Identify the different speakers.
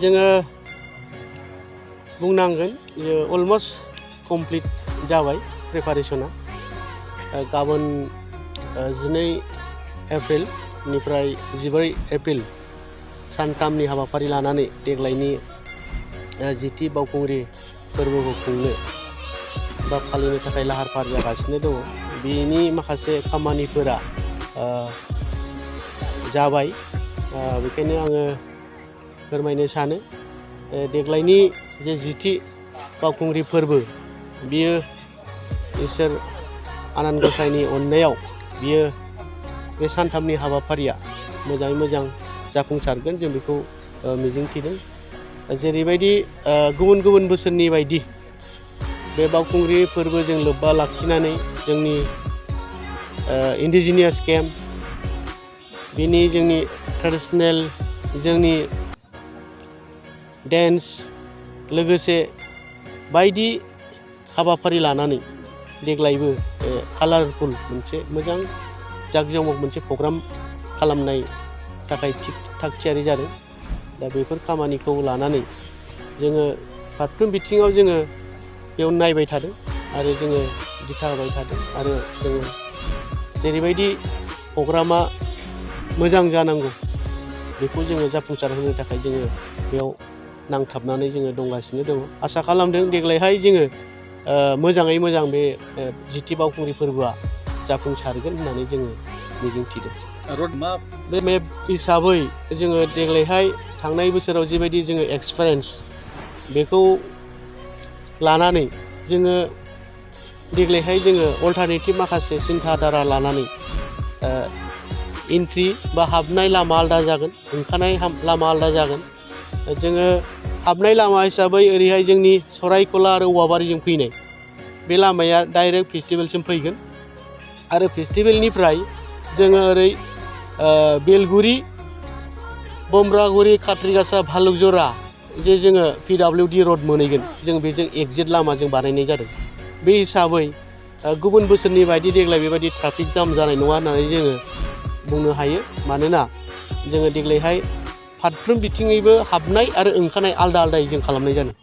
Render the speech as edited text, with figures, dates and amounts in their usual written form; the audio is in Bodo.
Speaker 1: जोङो बुंनांगोन जे अलमस्ट कमप्लिट जाबाय प्रिपारेसना। गाबोन 12 एप्रिलनिफ्राय 14 एप्रिल सानथामनि हाबाफारि लानानै देग्लायनि 10थि बावखुंग्रि फोरबोखौ खुंनो बा फालिनो थाखाय लाहार फाहार जागासिनो दङ। बेनि माखासे खामानिफोरा जाबाय। बेखायनो आङो फोरमायनो सानो देग्लायनि जे 10थि बावखुंग्रि फोरबो बियो इसोर आनान गसाइनि अननायाव बियो बे सानथामनि हाबाफारिया मोजाङै मोजां जाफुंसारगोन जों बेखौ मिजिंथिदों। जेरैबायदि गुबुन गुबुन बोसोरनि बायदि बे बावखुंग्रि फोरबोजों लोब्बा लाखिनानै जोंनि इन्डिजिनियास गेम बिनि जोंनि ट्रेडिशनेल जोंनि डेन्स लोगोसे बायदि हाबाफारि लानानै देग्लायबो कालारफुल मोनसे मोजां जाकजमक मोनसे प्रग्राम खालामनाय थाखाय थाग थियारि जादों। दा बेफोर खामानिखौ लानानै जोङो फारफ्रोम बिथिङाव जोङो बेयाव नायबाय थादों आरो जोङो दिथा होबाय थादों आरो जोङो जेरैबायदि प्रग्रामा मोजां जानांगौ बेखौ जोङो जाफुंसार होनो थाखाय जोङो बेयाव नांथाबनानै जोङो दंगासिनो दङ। आसा खालामदों देग्लायहाय जोङो मोजाङै मोजां बे 10थि बावखुंग्रि फोरबोआ जाफुंसारगोन होननानै जोङो मिजिंथिदों। बे मेप हिसाबै जोङो देग्लायहाय थांनाय बोसोराव जिबायदि जोङो एक्सपिरियेन्स बेखौ लानानै जोङो देग्लायहाय जोङो अल्टारनेटिभ माखासे सिन्था धारा लानानै एन्ट्रि बा हाबनाय लामा आलादा जागोन, ओंखारनाय लामा आलादा जागोन। जोङो हाबनाय लामा हिसाबै ओरैहाय जोंनि सरायखला आरो औवाबारिजों फैनाय बे लामाया डाइरेक्ट फेस्टिभेलसिम फैगोन आरो फेस्टिभेलनिफ्राय जोङो ओरै बेलगुरि, बमब्रागुरि, खाथ्रिगासा, भालुकजरा जे जोङो PWD रड मोनहैगोन जों बेजों एक्जिट लामाजों बानायनाय जादों। बे हिसाबै गुबुन बोसोरनि बायदि देग्लाय बेबायदि ट्राफिक जाम जानाय नङा होननानै जोङो बुंनो हायो। मानोना जोङो देग्लायहाय फारफ्रोम बिथिङैबो हाबनाय आरो ओंखारनाय आलदा आलदायै जों खालामनाय जादों।